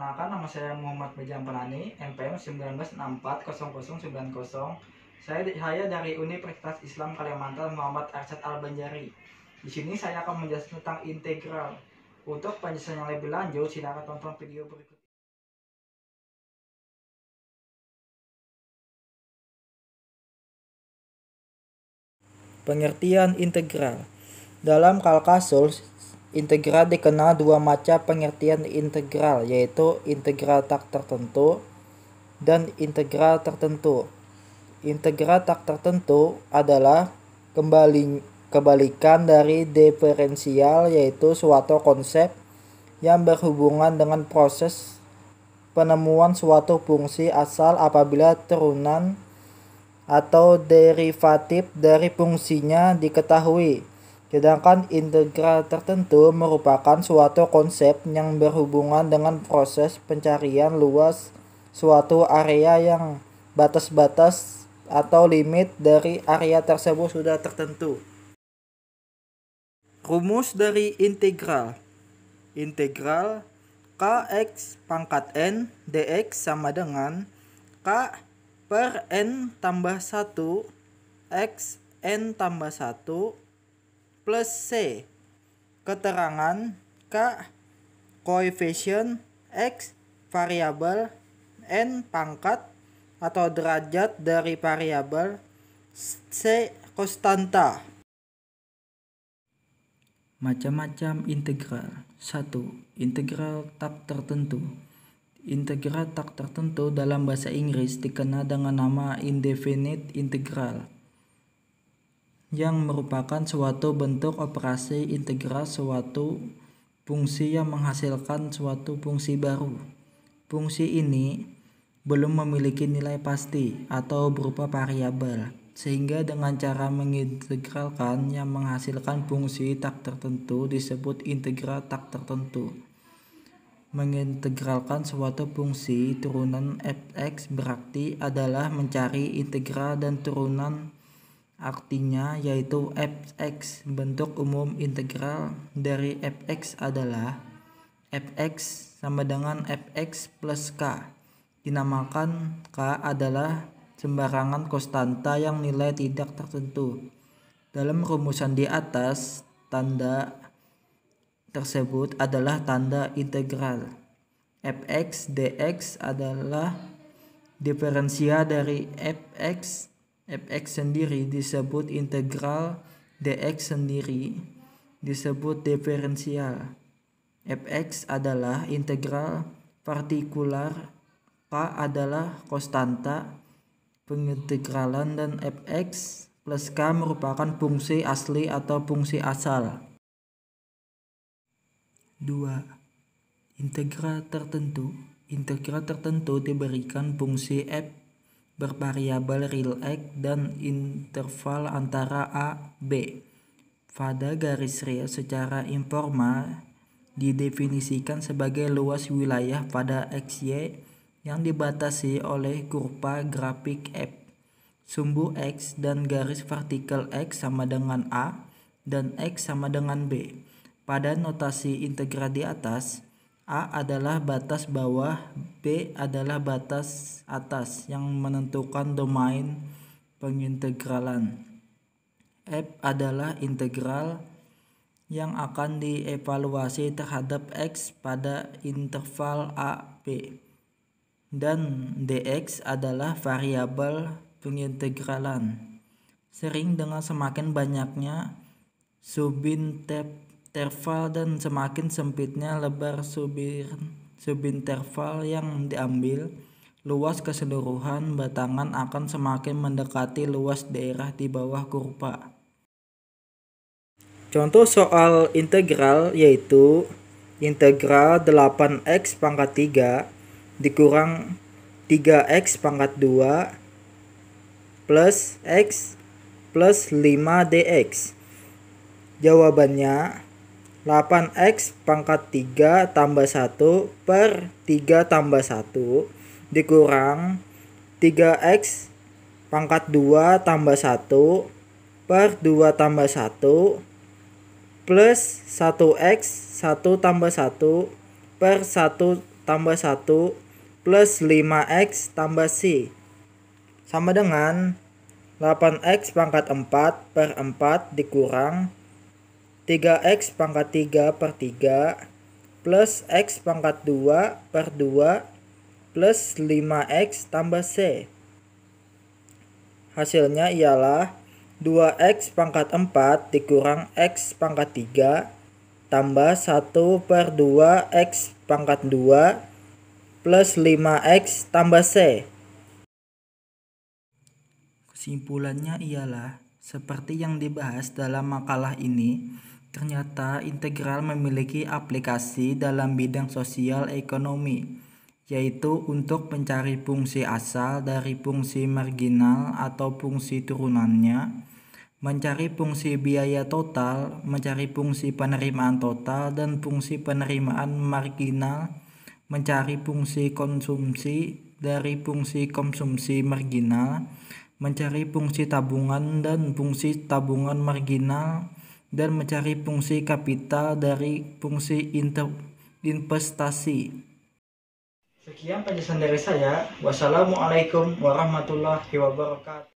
Perkenalkan, nama saya Muhammad Mijan Panani, NPM 19640090. Saya dari Universitas Islam Kalimantan, Muhammad Arsyad Al-Banjari. Di sini saya akan menjelaskan tentang integral. Untuk penjelasan yang lebih lanjut, silakan tonton video berikut. Pengertian integral. Dalam kalkulus, integral dikenal dua macam pengertian integral, yaitu integral tak tertentu dan integral tertentu. Integral tak tertentu adalah kebalikan dari diferensial, yaitu suatu konsep yang berhubungan dengan proses penemuan suatu fungsi asal apabila turunan atau derivatif dari fungsinya diketahui. Sedangkan integral tertentu merupakan suatu konsep yang berhubungan dengan proses pencarian luas suatu area yang batas-batas atau limit dari area tersebut sudah tertentu. Rumus dari integral. Integral kx pangkat n dx sama dengan k per n tambah 1 x n tambah 1 plus c. Keterangan k koefisien, x variabel, n pangkat atau derajat dari variabel, c konstanta. Macam-macam integral. 1. Integral tak tertentu. Integral tak tertentu dalam bahasa Inggris dikenal dengan nama indefinite integral, yang merupakan suatu bentuk operasi integral suatu fungsi yang menghasilkan suatu fungsi baru. Fungsi ini belum memiliki nilai pasti atau berupa variabel, sehingga dengan cara mengintegralkan yang menghasilkan fungsi tak tertentu disebut integral tak tertentu. Mengintegralkan suatu fungsi turunan fx berarti adalah mencari integral dan turunan artinya, yaitu fx. Bentuk umum integral dari fx adalah fx sama dengan fx plus k. Dinamakan k adalah sembarangan konstanta yang nilai tidak tertentu. Dalam rumusan di atas, tanda tersebut adalah tanda integral. Fx dx adalah diferensial dari fx. Fx sendiri disebut integral, dx sendiri disebut diferensial. Fx adalah integral partikular, k adalah konstanta pengintegralan, dan fx plus k merupakan fungsi asli atau fungsi asal. 2. Integral tertentu. Integral tertentu diberikan fungsi f bervariabel real x dan interval antara a, b. Pada garis real secara informal didefinisikan sebagai luas wilayah pada xy yang dibatasi oleh kurva grafik f. Sumbu x dan garis vertikal x sama dengan a dan x sama dengan b. Pada notasi integral di atas, a adalah batas bawah, b adalah batas atas yang menentukan domain pengintegralan. F adalah integral yang akan dievaluasi terhadap x pada interval a, b. Dan dx adalah variabel pengintegralan. Sering dengan semakin banyaknya subinterval dan semakin sempitnya lebar subinterval yang diambil, luas keseluruhan batangan akan semakin mendekati luas daerah di bawah kurva. Contoh soal integral yaitu integral 8x pangkat 3 dikurang 3x pangkat 2 plus x plus 5 dx. Jawabannya 8x pangkat 3 tambah 1 per 3 tambah 1 dikurang 3x pangkat 2 tambah 1 per 2 tambah 1 plus 1x 1 tambah 1 per 1 tambah 1 plus 5x tambah C sama dengan 8x pangkat 4 per 4 dikurang 3x pangkat 3 per 3 plus x pangkat 2 per 2 plus 5x tambah C. Hasilnya ialah 2x pangkat 4 dikurang x pangkat 3 tambah 1 per 2 x pangkat 2 plus 5x tambah C. Kesimpulannya ialah, seperti yang dibahas dalam makalah ini, ternyata integral memiliki aplikasi dalam bidang sosial ekonomi, yaitu untuk mencari fungsi asal dari fungsi marginal atau fungsi turunannya, mencari fungsi biaya total, mencari fungsi penerimaan total dan fungsi penerimaan marginal, mencari fungsi konsumsi dari fungsi konsumsi marginal, mencari fungsi tabungan dan fungsi tabungan marginal, dan mencari fungsi kapital dari fungsi investasi. Sekian penjelasan dari saya. Wassalamualaikum warahmatullahi wabarakatuh.